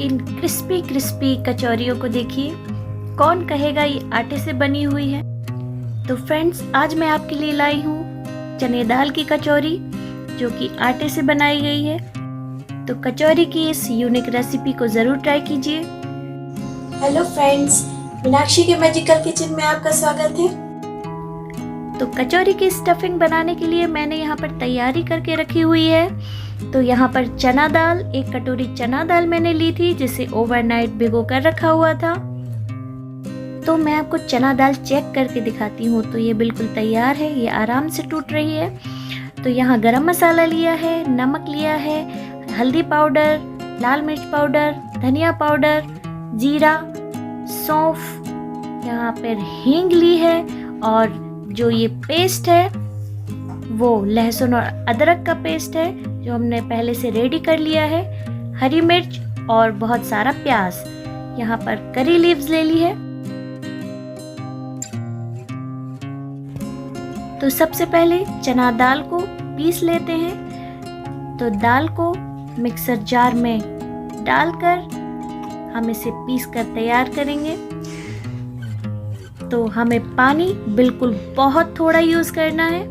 इन crispy crispy कचौरियों को देखिए, कौन कहेगा ये आटे से बनी हुई है। तो फ्रेंड्स, आज मैं आपके लिए लाई हूँ चने दाल की कचौरी जो कि आटे से बनाई गई है। तो कचौरी की इस यूनिक रेसिपी को ज़रूर ट्राई कीजिए। हेलो फ्रेंड्स, मीनाक्षी के मैजिकल किचन में आपका स्वागत है। तो कचौरी की स्टफिंग बनाने के लिए मैंने यहाँ पर तैयारी करके रखी हुई है। तो यहाँ पर चना दाल, 1 कटोरी चना दाल मैंने ली थी जिसे ओवरनाइट भिगो कर रखा हुआ था। तो मैं आपको चना दाल चेक करके दिखाती हूँ। तो ये बिल्कुल तैयार है, ये आराम से टूट रही है। तो यहाँ गरम मसाला लिया है, नमक लिया है, हल्दी पाउडर, लाल मिर्च पाउडर, धनिया पाउडर, जीरा, सौंफ, यहाँ पर हींग ली है और जो ये पेस्ट है वो लहसुन और अदरक का पेस्ट है जो हमने पहले से रेडी कर लिया है, हरी मिर्च और बहुत सारा प्याज। यहाँ पर करी लीव्स ले ली है। तो सबसे पहले चना दाल को पीस लेते हैं। तो दाल को मिक्सर जार में डालकर हम इसे पीस कर तैयार करेंगे। तो हमें पानी बिल्कुल बहुत थोड़ा यूज करना है।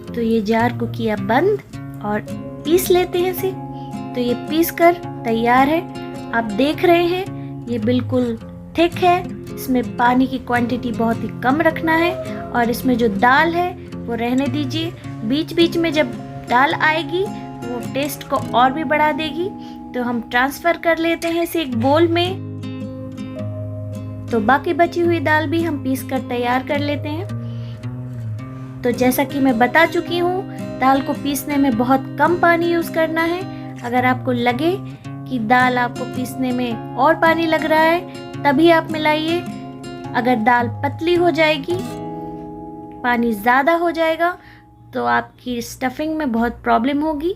तो ये जार को किया बंद और पीस लेते हैं इसे। तो ये पीस कर तैयार है। आप देख रहे हैं ये बिल्कुल थिक है। इसमें पानी की क्वांटिटी बहुत ही कम रखना है और इसमें जो दाल है वो रहने दीजिए। बीच बीच में जब दाल आएगी वो टेस्ट को और भी बढ़ा देगी। तो हम ट्रांसफ़र कर लेते हैं इसे एक बोल में। तो बाकी बची हुई दाल भी हम पीस कर तैयार कर लेते हैं। तो जैसा कि मैं बता चुकी हूँ, दाल को पीसने में बहुत कम पानी यूज़ करना है। अगर आपको लगे कि दाल आपको पीसने में और पानी लग रहा है तभी आप मिलाइए। अगर दाल पतली हो जाएगी, पानी ज़्यादा हो जाएगा तो आपकी स्टफिंग में बहुत प्रॉब्लम होगी।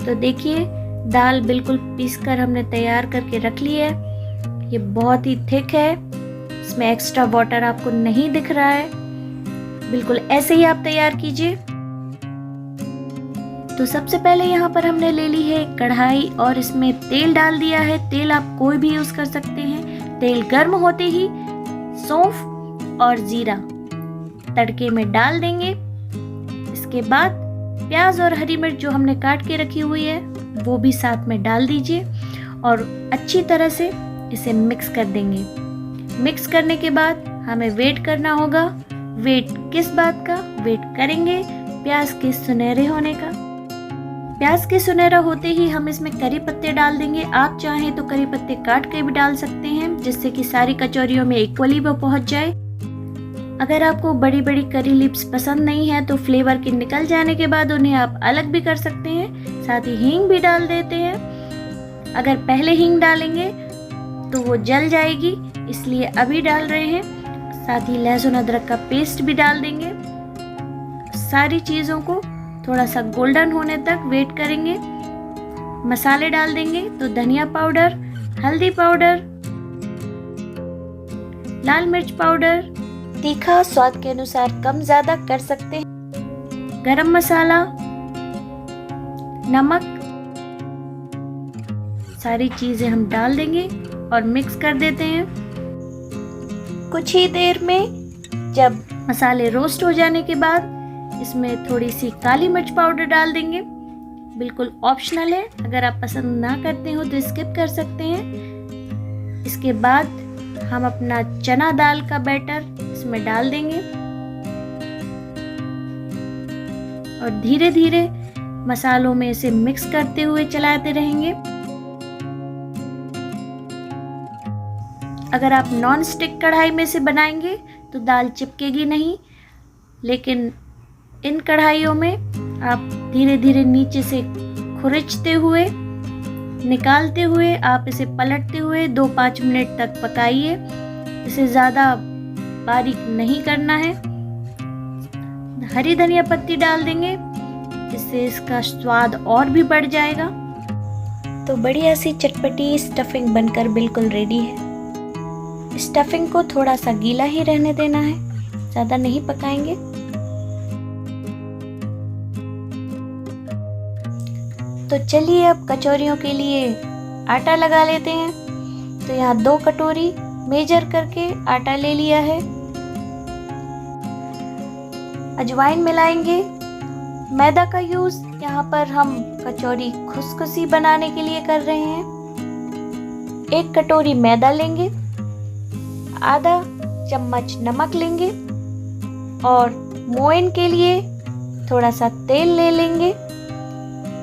तो देखिए दाल बिल्कुल पीसकर हमने तैयार करके रख ली है। ये बहुत ही थिक है, इसमें एक्स्ट्रा वाटर आपको नहीं दिख रहा है। बिल्कुल ऐसे ही आप तैयार कीजिए। तो सबसे पहले यहाँ पर हमने ले ली है कढ़ाई और इसमें तेल डाल दिया है। तेल आप कोई भी यूज कर सकते हैं। तेल गर्म होते ही सौंफ और जीरा तड़के में डाल देंगे। इसके बाद प्याज और हरी मिर्च जो हमने काट के रखी हुई है वो भी साथ में डाल दीजिए और अच्छी तरह से इसे मिक्स कर देंगे। मिक्स करने के बाद हमें वेट करना होगा। वेट किस बात का? वेट करेंगे प्याज के सुनहरे होने का। प्याज के सुनहरा होते ही हम इसमें करी पत्ते डाल देंगे। आप चाहें तो करी पत्ते काट के भी डाल सकते हैं जिससे कि सारी कचौरियों में इक्वली वो पहुंच जाए। अगर आपको बड़ी बड़ी करी लीव्स पसंद नहीं है तो फ्लेवर के निकल जाने के बाद उन्हें आप अलग भी कर सकते हैं। साथ ही हींग भी डाल देते हैं। अगर पहले हींग डालेंगे तो वो जल जाएगी, इसलिए अभी डाल रहे हैं। साथ ही लहसुन अदरक का पेस्ट भी डाल देंगे। सारी चीज़ों को थोड़ा सा गोल्डन होने तक वेट करेंगे। मसाले डाल देंगे। तो धनिया पाउडर, हल्दी पाउडर, लाल मिर्च पाउडर, तीखा स्वाद के अनुसार कम ज़्यादा कर सकते हैं, गरम मसाला, नमक, सारी चीज़ें हम डाल देंगे और मिक्स कर देते हैं। कुछ ही देर में जब मसाले रोस्ट हो जाने के बाद इसमें थोड़ी सी काली मिर्च पाउडर डाल देंगे। बिल्कुल ऑप्शनल है, अगर आप पसंद ना करते हो तो स्किप कर सकते हैं। इसके बाद हम अपना चना दाल का बैटर इसमें डाल देंगे और धीरे धीरे मसालों में इसे मिक्स करते हुए चलाते रहेंगे। अगर आप नॉन स्टिक कढ़ाई में से बनाएंगे तो दाल चिपकेगी नहीं, लेकिन इन कढ़ाइयों में आप धीरे धीरे नीचे से खुरचते हुए, निकालते हुए आप इसे पलटते हुए 2-5 मिनट तक पकाइए। इसे ज़्यादा बारीक नहीं करना है। हरी धनिया पत्ती डाल देंगे, इससे इसका स्वाद और भी बढ़ जाएगा। तो बढ़िया सी चटपटी स्टफिंग बनकर बिल्कुल रेडी है। स्टफिंग को थोड़ा सा गीला ही रहने देना है, ज़्यादा नहीं पकाएंगे। तो चलिए अब कचौरियों के लिए आटा लगा लेते हैं। तो यहाँ 2 कटोरी मेजर करके आटा ले लिया है। अजवाइन मिलाएंगे। मैदा का यूज़ यहाँ पर हम कचौरी खुसखुसी बनाने के लिए कर रहे हैं। 1 कटोरी मैदा लेंगे, आधा चम्मच नमक लेंगे और मोयन के लिए थोड़ा सा तेल ले लेंगे।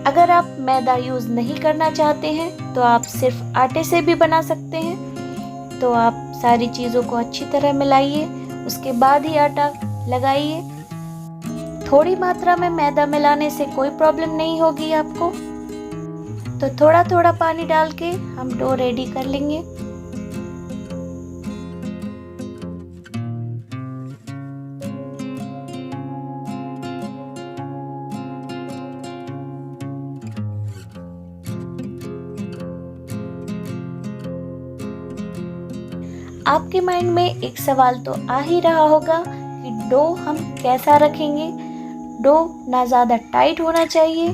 अगर आप मैदा यूज़ नहीं करना चाहते हैं तो आप सिर्फ आटे से भी बना सकते हैं। तो आप सारी चीज़ों को अच्छी तरह मिलाइए, उसके बाद ही आटा लगाइए। थोड़ी मात्रा में मैदा मिलाने से कोई प्रॉब्लम नहीं होगी आपको। तो थोड़ा थोड़ा पानी डाल के हम डो रेडी कर लेंगे। आपके माइंड में एक सवाल तो आ ही रहा होगा कि डो हम कैसा रखेंगे। डो ना ज़्यादा टाइट होना चाहिए,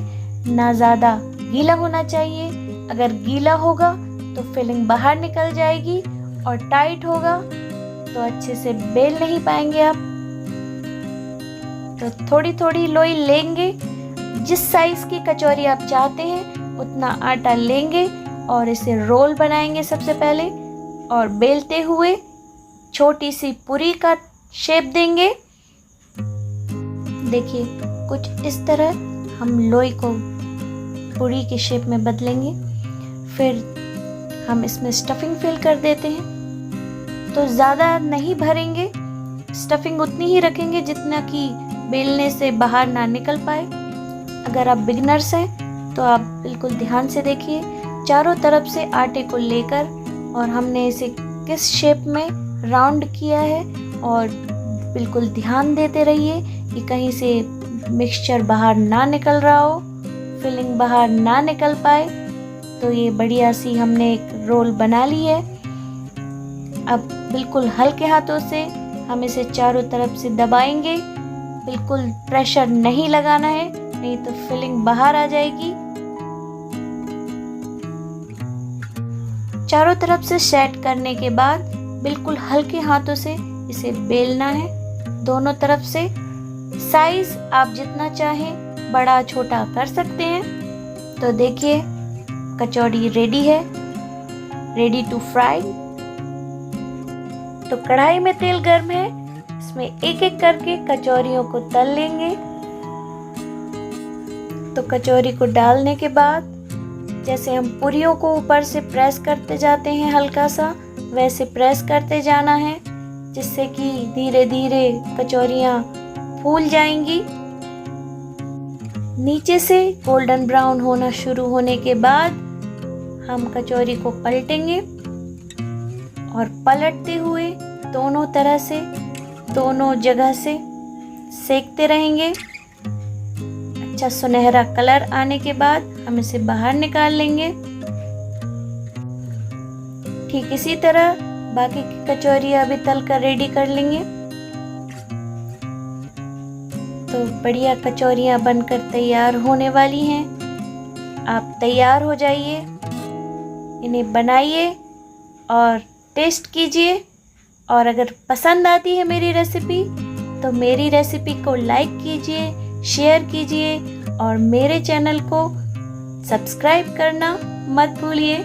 ना ज़्यादा गीला होना चाहिए। अगर गीला होगा तो फिलिंग बाहर निकल जाएगी और टाइट होगा तो अच्छे से बेल नहीं पाएंगे आप। तो थोड़ी थोड़ी लोई लेंगे। जिस साइज़ की कचौरी आप चाहते हैं उतना आटा लेंगे और इसे रोल बनाएंगे सबसे पहले, और बेलते हुए छोटी सी पूरी का शेप देंगे। देखिए कुछ इस तरह हम लोई को पूरी के शेप में बदलेंगे। फिर हम इसमें स्टफिंग फिल कर देते हैं। तो ज़्यादा नहीं भरेंगे, स्टफिंग उतनी ही रखेंगे जितना कि बेलने से बाहर ना निकल पाए। अगर आप बिगनर्स हैं तो आप बिल्कुल ध्यान से देखिए, चारों तरफ से आटे को लेकर और हमने इसे किस शेप में राउंड किया है, और बिल्कुल ध्यान देते रहिए कि कहीं से मिक्सचर बाहर ना निकल रहा हो, फिलिंग बाहर ना निकल पाए। तो ये बढ़िया सी हमने एक रोल बना ली है। अब बिल्कुल हल्के हाथों से हम इसे चारों तरफ से दबाएंगे। बिल्कुल प्रेशर नहीं लगाना है, नहीं तो फिलिंग बाहर आ जाएगी। चारों तरफ से सेट करने के बाद बिल्कुल हल्के हाथों से इसे बेलना है दोनों तरफ से। साइज आप जितना चाहें बड़ा छोटा कर सकते हैं। तो देखिए कचौड़ी रेडी है, रेडी टू फ्राई। तो कढ़ाई में तेल गर्म है, इसमें एक एक करके कचौरियों को तल लेंगे। तो कचौरी को डालने के बाद जैसे हम पूरियों को ऊपर से प्रेस करते जाते हैं हल्का सा, वैसे प्रेस करते जाना है, जिससे कि धीरे धीरे कचौरियाँ फूल जाएंगी। नीचे से गोल्डन ब्राउन होना शुरू होने के बाद हम कचौरी को पलटेंगे और पलटते हुए दोनों तरह से, दोनों जगह से सेकते रहेंगे। अच्छा सुनहरा कलर आने के बाद हम इसे बाहर निकाल लेंगे। ठीक इसी तरह बाकी की कचौरियाँ भी तल कर रेडी कर लेंगे। तो बढ़िया कचौरियाँ बनकर तैयार होने वाली हैं। आप तैयार हो जाइए, इन्हें बनाइए और टेस्ट कीजिए। और अगर पसंद आती है मेरी रेसिपी तो मेरी रेसिपी को लाइक कीजिए, शेयर कीजिए और मेरे चैनल को सब्सक्राइब करना मत भूलिए।